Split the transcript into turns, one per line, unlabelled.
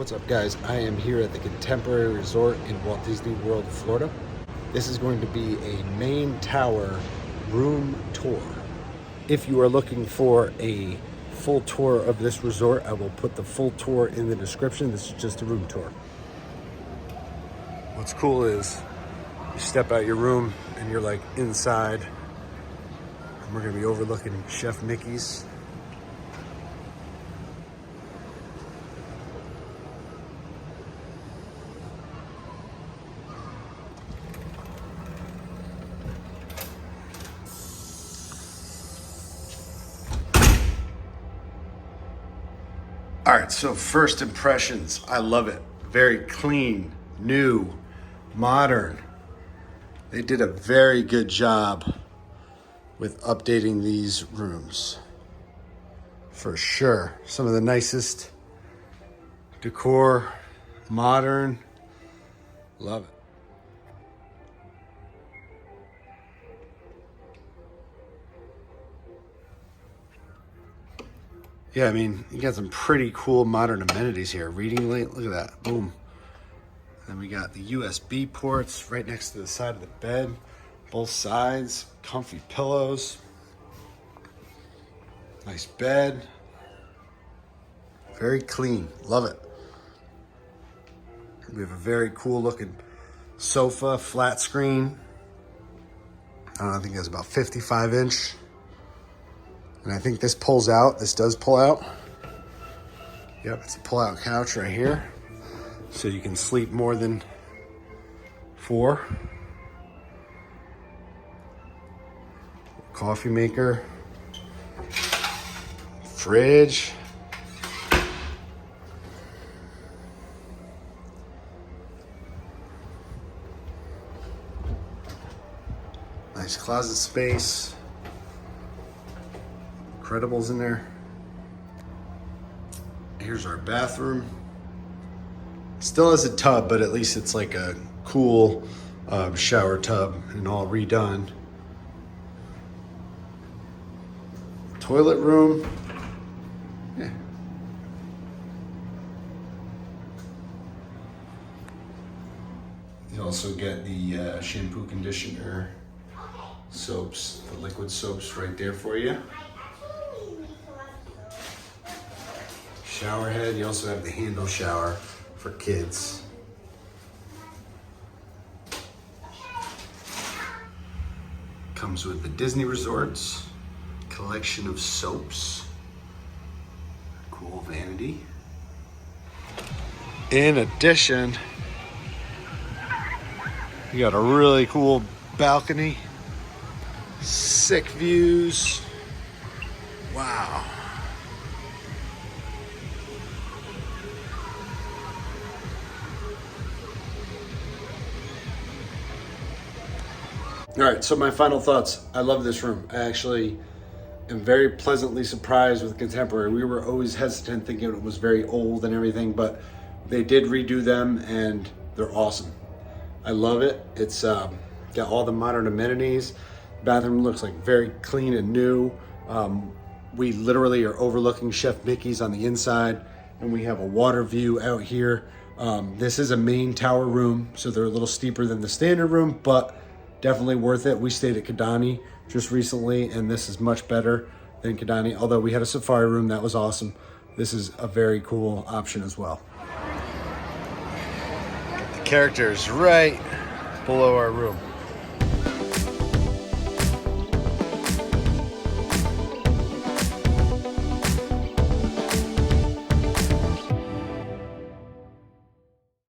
What's up, guys? I am here at the Contemporary Resort in Walt Disney World, Florida. This is going to be a main tower room tour. If you are looking for a full tour of this resort, I will put the full tour in the description. This is just a room tour. What's cool is you step out your room and you're like inside. And we're gonna be overlooking Chef Mickey's. All right, so first impressions, I love it. Very clean, new, modern. They did a very good job with updating these rooms, for sure. Some of the nicest decor, modern, love it. Yeah, I mean, you got some pretty cool modern amenities here. Reading light, look at that, boom. Then we got the USB ports right next to the side of the bed. Both sides, comfy pillows. Nice bed. Very clean, love it. We have a very cool looking sofa, flat screen. I think it's about 55-inch. And I think this pulls out. This does pull out. Yep, it's a pull-out couch right here. So you can sleep more than 4. Coffee maker. Fridge. Nice closet space. Incredibles in there. Here's our bathroom. Still has a tub, but at least it's like a cool shower tub and all redone. Toilet room. Yeah. You also get the shampoo, conditioner, soaps, the liquid soaps right there for you. Shower head. You also have the handle shower for kids. Comes with the Disney Resorts collection of soaps. Cool vanity. In addition, you got a really cool balcony. Sick views. Wow. All right, so my final thoughts. I love this room. I actually am very pleasantly surprised with Contemporary. We were always hesitant, thinking it was very old and everything, but they did redo them and they're awesome. I love it. It's got all the modern amenities. Bathroom looks like very clean and new. We literally are overlooking Chef Mickey's on the inside, and we have a water view out here. This is a main tower room, so they're a little steeper than the standard room, but definitely worth it. We stayed at Kidani just recently, and this is much better than Kidani. Although we had a safari room, that was awesome. This is a very cool option as well. The characters right below our room.